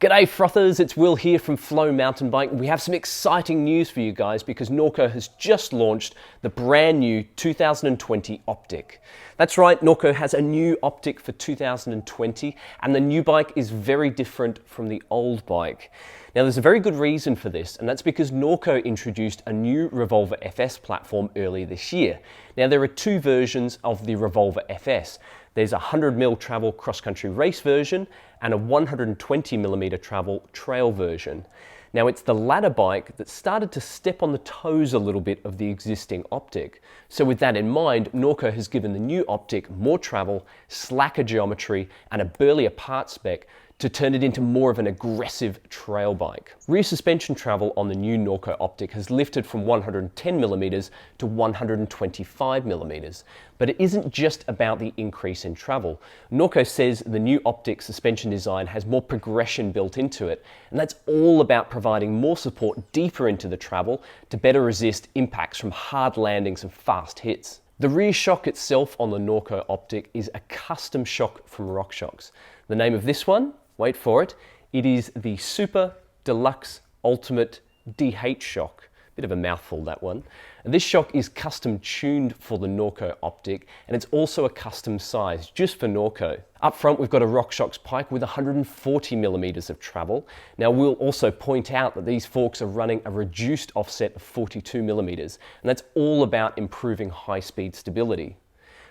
G'day frothers, it's Will here from Flow Mountain Bike. We have some exciting news for you guys because Norco has just launched the brand new 2020 Optic. That's right, Norco has a new Optic for 2020 and the new bike is very different from the old bike. Now there's a very good reason for this, and that's because Norco introduced a new Revolver FS platform earlier this year. Now there are two versions of the Revolver FS. There's a 100mm travel cross-country race version and a 120mm travel trail version. Now it's the latter bike that started to step on the toes a little bit of the existing Optic. So with that in mind, Norco has given the new Optic more travel, slacker geometry and a burlier part spec to turn it into more of an aggressive trail bike. Rear suspension travel on the new Norco Optic has lifted from 110mm to 125mm, but it isn't just about the increase in travel. Norco says the new Optic suspension design has more progression built into it, and that's all about providing more support deeper into the travel to better resist impacts from hard landings and fast hits. The rear shock itself on the Norco Optic is a custom shock from RockShox. The name of this one, wait for it, it is the Super Deluxe Ultimate DH shock. Bit of a mouthful, that one. And this shock is custom tuned for the Norco Optic, and it's also a custom size just for Norco. Up front we've got a RockShox pike with 140mm of travel. Now we'll also point out that these forks are running a reduced offset of 42mm, and that's all about improving high-speed stability.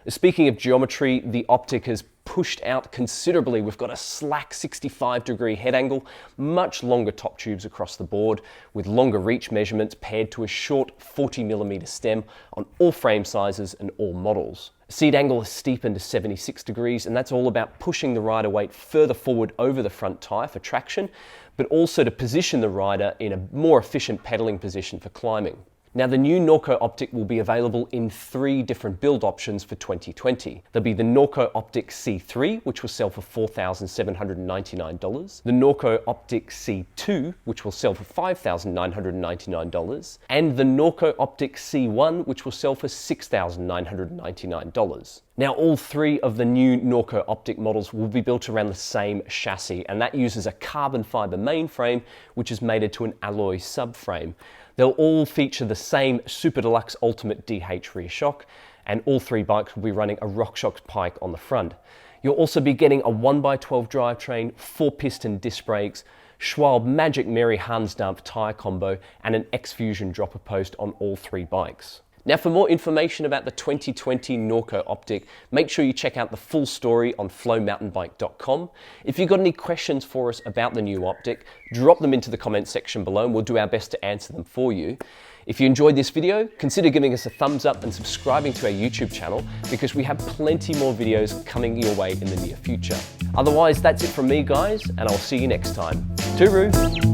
Speaking of geometry, the Optic has pushed out considerably. We've got a slack 65-degree head angle, much longer top tubes across the board, with longer reach measurements paired to a short 40mm stem on all frame sizes and all models. Seat angle is steepened to 76 degrees, and that's all about pushing the rider weight further forward over the front tyre for traction, but also to position the rider in a more efficient pedaling position for climbing. Now the new Norco Optic will be available in 3 different build options for 2020. There'll be the Norco Optic C3, which will sell for $4,799, the Norco Optic C2, which will sell for $5,999, and the Norco Optic C1, which will sell for $6,999. Now all 3 of the new Norco Optic models will be built around the same chassis, and that uses a carbon fibre mainframe, which is mated to an alloy subframe. They'll all feature the same Super Deluxe Ultimate DH rear shock, and all 3 bikes will be running a RockShox pike on the front. You'll also be getting a 1x12 drivetrain, 4-piston disc brakes, Schwalbe Magic Mary Hansdampf tyre combo, and an X-Fusion dropper post on all 3 bikes. Now for more information about the 2020 Norco Optic, make sure you check out the full story on flowmountainbike.com. If you've got any questions for us about the new Optic, drop them into the comments section below and we'll do our best to answer them for you. If you enjoyed this video, consider giving us a thumbs up and subscribing to our YouTube channel because we have plenty more videos coming your way in the near future. Otherwise, that's it from me guys, and I'll see you next time. Tooroo!